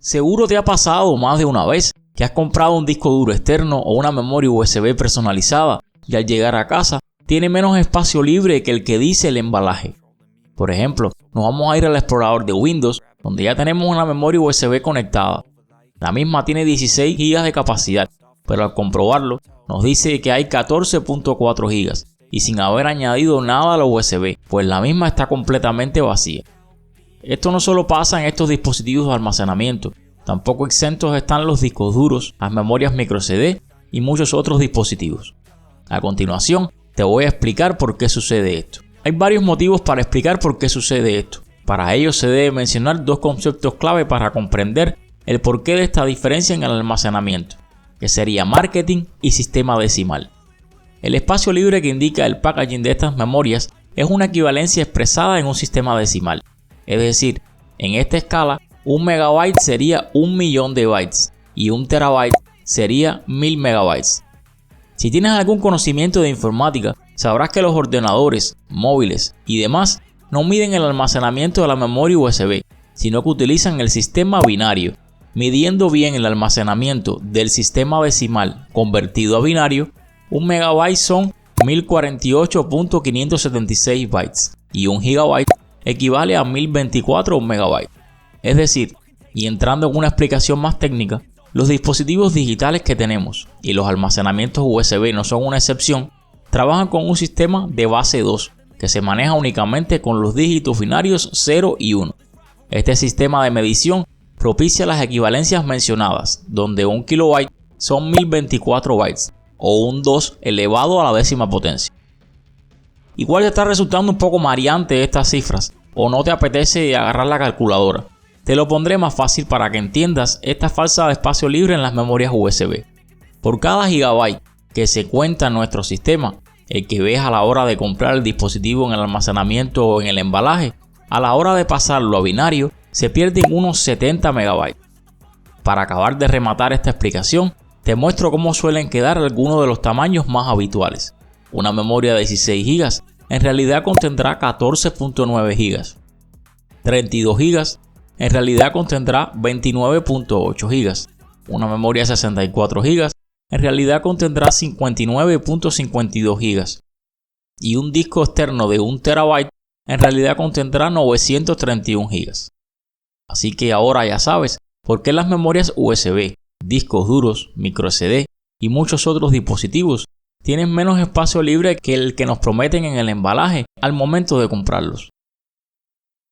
Seguro te ha pasado más de una vez que has comprado un disco duro externo o una memoria USB personalizada y al llegar a casa tiene menos espacio libre que el que dice el embalaje. Por ejemplo, nos vamos a ir al explorador de Windows, donde ya tenemos una memoria USB conectada. La misma tiene 16 GB de capacidad, pero al comprobarlo nos dice que hay 14.4 GB y sin haber añadido nada a la USB, pues la misma está completamente vacía. Esto no solo pasa en estos dispositivos de almacenamiento, tampoco exentos están los discos duros, las memorias microSD y muchos otros dispositivos. A continuación, te voy a explicar por qué sucede esto. Hay varios motivos para explicar por qué sucede esto. Para ello se debe mencionar dos conceptos clave para comprender el porqué de esta diferencia en el almacenamiento, que sería marketing y sistema decimal. El espacio libre que indica el packaging de estas memorias es una equivalencia expresada en un sistema decimal. Es decir, en esta escala, 1 megabyte sería 1.000.000 de bytes y 1 terabyte sería 1000 megabytes. Si tienes algún conocimiento de informática, sabrás que los ordenadores, móviles y demás no miden el almacenamiento de la memoria USB, sino que utilizan el sistema binario. Midiendo bien el almacenamiento del sistema decimal convertido a binario, 1 megabyte son 1048.576 bytes y 1 gigabyte equivale a 1024 megabytes. Es decir, y entrando en una explicación más técnica, los dispositivos digitales que tenemos, y los almacenamientos USB no son una excepción, trabajan con un sistema de base 2, que se maneja únicamente con los dígitos binarios 0 y 1. Este sistema de medición propicia las equivalencias mencionadas, donde 1 kilobyte son 1024 bytes, o un 2 elevado a la décima potencia. Igual te está resultando un poco mareante estas cifras, o no te apetece agarrar la calculadora. Te lo pondré más fácil para que entiendas esta falta de espacio libre en las memorias USB. Por cada gigabyte que se cuenta en nuestro sistema, el que ves a la hora de comprar el dispositivo en el almacenamiento o en el embalaje, a la hora de pasarlo a binario, se pierden unos 70 megabytes. Para acabar de rematar esta explicación, te muestro cómo suelen quedar algunos de los tamaños más habituales. Una memoria de 16 GB en realidad contendrá 14.9 GB. 32 GB en realidad contendrá 29.8 GB. Una memoria de 64 GB en realidad contendrá 59.52 GB. Y un disco externo de 1 terabyte en realidad contendrá 931 GB. Así que ahora ya sabes por qué las memorias USB, discos duros, microSD y muchos otros dispositivos tienen menos espacio libre que el que nos prometen en el embalaje al momento de comprarlos.